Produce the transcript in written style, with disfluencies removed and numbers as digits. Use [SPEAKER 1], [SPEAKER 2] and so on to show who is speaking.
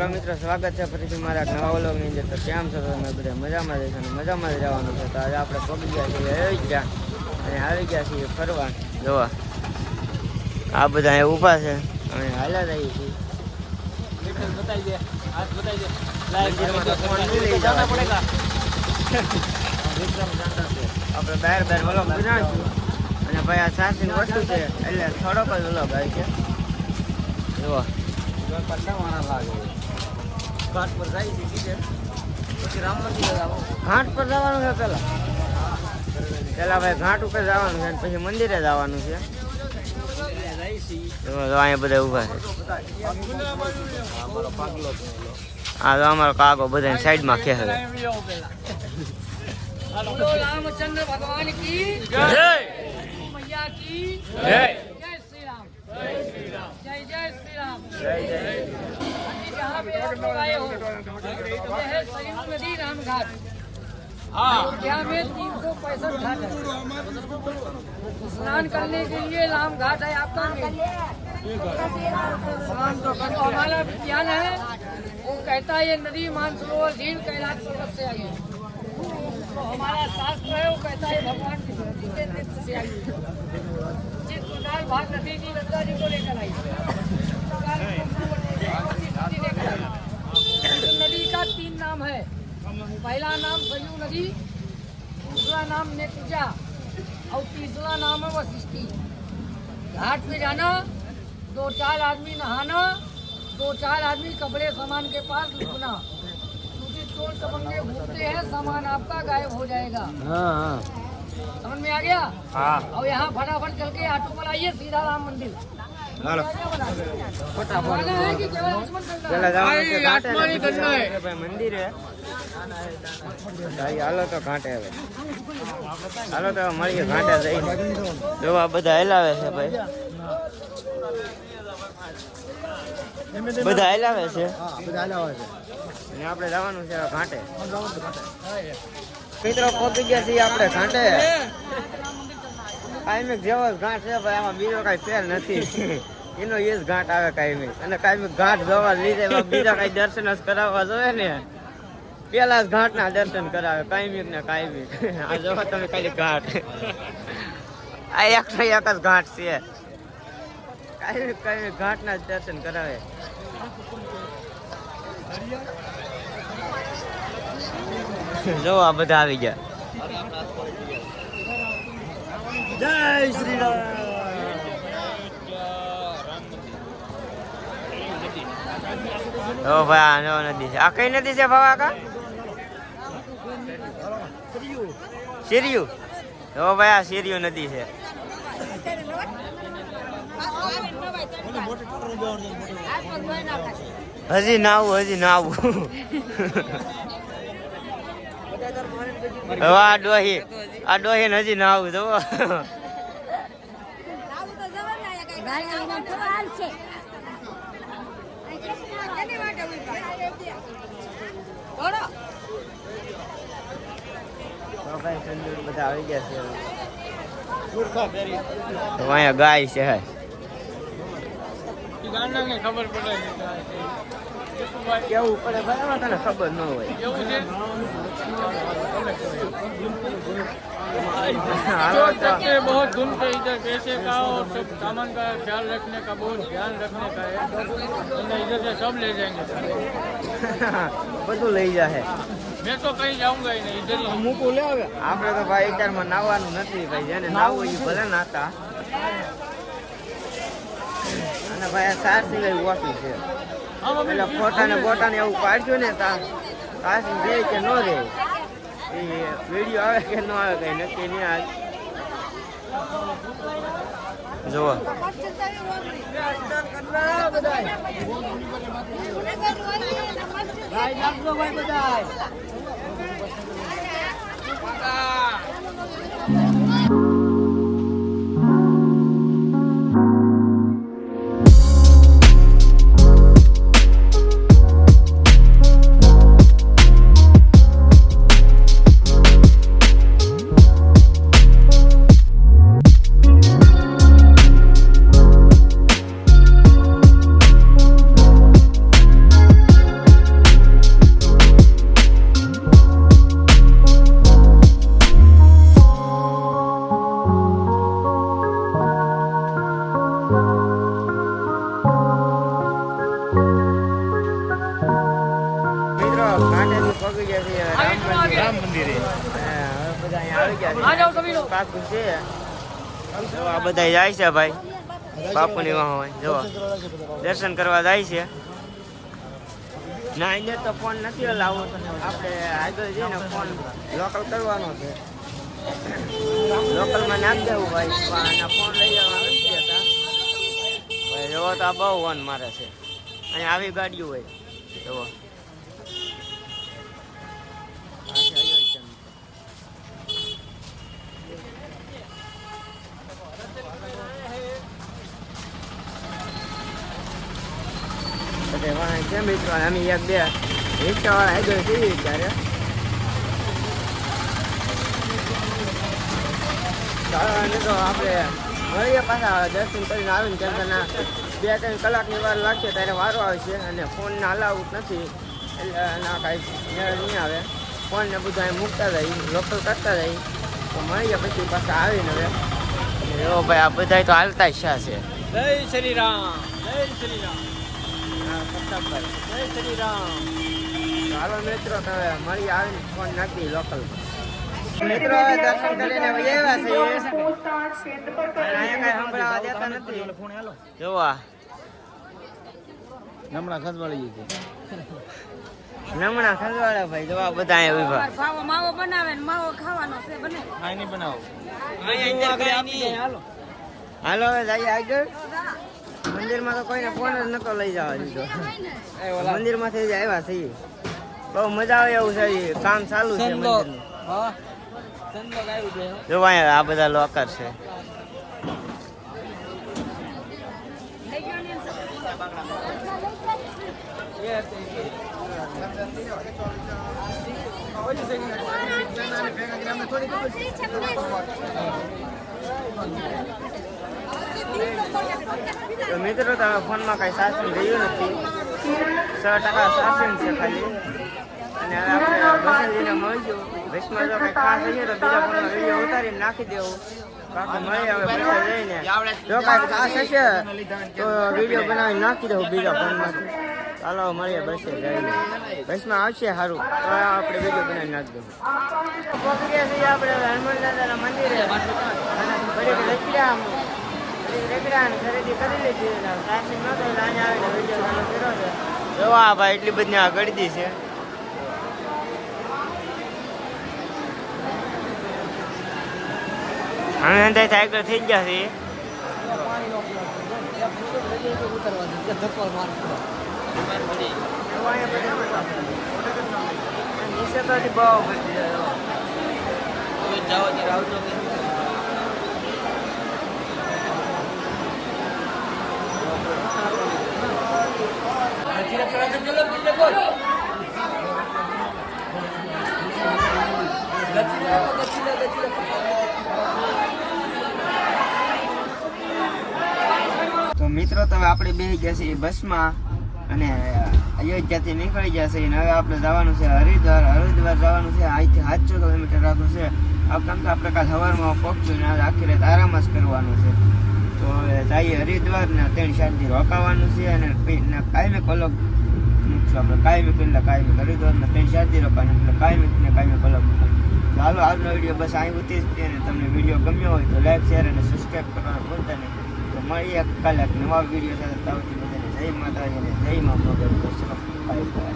[SPEAKER 1] મિત્રો સ્વાગત છે ફરીથી મારા નવા વ્લોગની અંદર। તો કેમ છો તમે બધા? મજામાં રહેશો અને મજામાં જ રહેવાનું છે। તો આજે આપણે પગી ગયા છીએ અયોધ્યા અને આવી ગયા છીએ ફરવા જોવા। આ બધા અહીંયા ઊભા છે અને હાલ્યા જઈએ છીએ। આપણે બહાર વ્લોગ બનાવીશું અને ભાઈ આ સાસની વસ્તુ છે એટલે થોડોક જ વ્લોગ આવી છે જોવા। ઘાટ પર જાય છે સીધે પછી રામ મંદિર ઘાટ પર જવાનું છે પેલા ભાઈ ઘાટ ઉપર જવાનું છે પછી મંદિરે જવાનું છે। અહીંયા બધા ઊભા છે। હા તો અમારો કાકો બધા સાઈડમાં ખેહે।
[SPEAKER 2] रामचंद्र भगवान की जय, मैया की जय, जय श्री राम, जय श्री राम, जय जय श्री राम, जय जय। जहाँ पे आप लोग आए हो यह है सरयू नदी राम घाट। अयोध्या में 365 घाट है। स्नान करने के लिए राम घाट है आपका मेन। तो हमारा ज्ञान है वो कहता है ये नदी मानसरोवर झील कैलाश पर्वत से आई है। तो हमारा शास्त्र है वो कहता है भगवान की धरती के तीर्थ से आई है। जिस प्रकार भाग नदी जी गंगा जी को लेकर आई नदी का 3 नाम है। पहला नाम सरयू नदी, दूसरा नाम नेत्रुजा और तीसरा नाम है वशिष्ठी। घाट पे जाना 2-4 आदमी नहाना, 2-4 आदमी कपड़े सामान के पास लुकना। चोर चबंगे घूमते हैं सामान आपका गायब हो जाएगा। समझ में आ गया? हाँ। और यहाँ फटाफट चल के ऑटो पर आइए सीधा राम मंदिर।
[SPEAKER 1] મંદિર હાલો તો ઘાટે હવે હાલો તો મળીએ ઘાટે જઈને જોવા બધા હલાવે છે ભાઈ બધા હલાવે છે અને આપણે જવાનું છે ઘાટે। મિત્રો પહોંચી ગયા છીએ આપણે ઘાટે। કાયમિક જેવો જ ઘાટ છે ભાઈ આમાં બીજો કઈ ફેર નથી એનો એ જ ઘાટ આવે કાયમિક અને કાયમિક ઘાટ જોવા લીધે બીજા કઈ દર્શન જ કરાવવા જોઈએ ને પેલા જ ઘાટ ના દર્શન કરાવે કાયમિક ને કાયમિક। આ જોવા તમે ખાલી ઘાટ આ એક જ ઘાટ છે કાયમિક કાયમિક ઘાટ ના જ દર્શન કરાવે। જો આ બધા આવી ગયા। જય શ્રી રામ। ઓ ભાઈ આ નદી છે। આ કઈ નદી છે ભાવા કા? સિરિયુ। ઓ ભાઈ આ સિરિયુ નદી છે। હજી નાવું આ ડોહી ને હજી નાવું જો બધા આવી ગયા છે। અહીંયા ગાય છે
[SPEAKER 2] खबर पड़े
[SPEAKER 1] કેવું પડે બરાબર તને ખબર ન હોય
[SPEAKER 2] बहुत धुन पे इधर पैसे का और सब सामान का ख्याल रखने का बहुत ध्यान रखने का है। इधर से सब ले जाएंगे
[SPEAKER 1] બધું લઈ જાય।
[SPEAKER 2] मैं तो कहीं जाऊंगा ही नहीं इधर ही
[SPEAKER 1] મૂકું લે હવે આપણે તો ભાઈ અત્યારમાં નાવાનું નથી ભાઈ જેને નાવું એ ભલે નાતા અને ભાઈ આ સાર સિવાય ઓછું છે એટલે ફોટા ને એવું પાડ્યું ને કાશી રે કે ન રે એ વિડીયો આવે કે ન આવે કઈ નક્કી નહીં આજ જુઓ પહોંચી ગયા છીએ રામ મંદિરે. અને હવે બધા અહીંયા આવી ગયા
[SPEAKER 2] आ जाओ सभी लोग
[SPEAKER 1] પાકું છે. જો આ બધા જાય છે ભાઈ બાપુની વાહ હોય જો દર્શન કરવા જાય છે. ના અહીંયા તો ફોન નથી લાવવો, આપણે આગળ જઈને ફોન લોકલ કરવાનો છે. લોકલમાં નાખી દેવું ભાઈ, અને ફોન લઈ જવા આવી ગયા હતા ભાઈ. જોવો તો આ બહુ વન મારે છે. અહીંયા આવી ગાડીઓ હોય જોવો. છે મિત્રો અમે એક બે રિક્ષાવાળા આગળ જઈએ ત્યારે તો આપણે મળીએ પાછા દર્શન કરીને આવીને કેમ કે ના 2-3 કલાકની વાર લાગશે ત્યારે વારો આવશે. અને ફોનને અલાઉડ નથી એટલે ના કાંઈ મેળ નહીં આવે. ફોનને બધું અહીં મૂકતા જાય લોકલ કરતા જાય તો મળીએ પછી પાછા આવીને હવે. એવો ભાઈ આ બધા તો હાલતા જ છે.
[SPEAKER 3] જય શ્રી રામ, જય શ્રી રામ,
[SPEAKER 1] પ્રતાપભાઈ
[SPEAKER 3] જય શ્રી રામ.
[SPEAKER 1] હાલો મિત્રો તમે મળી આવીને ફોન નાખી લોકલ મિત્રો હવે દર્શન કરીને આવ્યા છે. અહીંયા કઈ સંભળાવા દેતા નથી. જોવા
[SPEAKER 3] નમણા ખંજવાળી છે.
[SPEAKER 1] નમણા ખંજવાળા ભાઈ જોવા બધા અહીંયા ઉભા.
[SPEAKER 2] માવો માવો બનાવે ને માવો ખાવાનો છે બને
[SPEAKER 3] આ નહીં બનાવો.
[SPEAKER 1] હાલો હવે જઈએ આગળ. મંદિરમાં તો કોઈને ફોન જ નતો લઈ જવા દીધો. મંદિરમાંથી જ આવ્યા છીએ. બહુ મજા આવે એવું છે. કામ ચાલુ છે મંદિરનું.
[SPEAKER 3] હા સંદોક આવ્યું છે.
[SPEAKER 1] જો અહીંયા આ બધા લોકર છે. તો મિત્રો તમે ફોનમાં કઈ સાચવી રહ્યું નથી. 100% સાચવીને છે ખાલી. અને હવે આપણે બસંજીને મળીશું. બસમાં જો કંઈ ખાસ હશે તો બીજા ફોનમાં વિડીયો ઉતારીને નાખી દેવું. બાકી મળી હવે પૈસા જઈને જો કાંઈ ખાસ હશે તો વિડીયો બનાવીને નાખી દેવું બીજા ફોનમાંથી. ચાલો મળીએ બસે જઈને. બસમાં આવશે સારું તો આપણે વિડીયો બનાવીને નાખી દેવું. પહોંચી ગયા છીએ આપણે હનુમાન દાદાના મંદિરે. રેકડા ખરીદી કરી લીધી. સાચી નતો અહીંયા આવીને વિડીયો ચાલુ કર્યો છે. જોવા ભાઈ એટલી બધી આ ગળદી છે. અમે અંદર સાયકલ થઈ ગયા છે. નીચે તો હજી બહુ બધી
[SPEAKER 3] જાઓ ત્યારે આવજો.
[SPEAKER 1] તો મિત્રો તમે આપણે બેસી ગયા છીએ બસમાં અને અયોધ્યાથી નીકળી ગયા છે. અને હવે આપણે જવાનું છે હરિદ્વાર. હરિદ્વાર જવાનું છે. અહીંથી 700 કિલોમીટર આગળ છે. આ કામ તો આપણે કાલ સવારમાં પહોંચ્યું ને આખી રાત આરામ જ કરવાનું છે. તો હવે જઈએ હરિદ્વાર ને 3-4 દી રોકાવાનું છે. અને કાયમી કલક આપણે કાયમી કરીને કાયમી હરિદ્વાર ને 3-4 દી રોકાવાનું એટલે કાયમી ને કાયમી કલક. ચાલો આજનો વિડીયો બસ અહીં ઉતરી જ. અને તમને વિડીયો ગમ્યો હોય તો લાઈક શેર અને સબસ્ક્રાઈબ કરવાનું ભૂલતા નહીં. તો મળીએ કાલે નવા વિડીયો સાથે. તાવથી બધાને જય માતાજી અને જય મા મોગલ. Bye bye.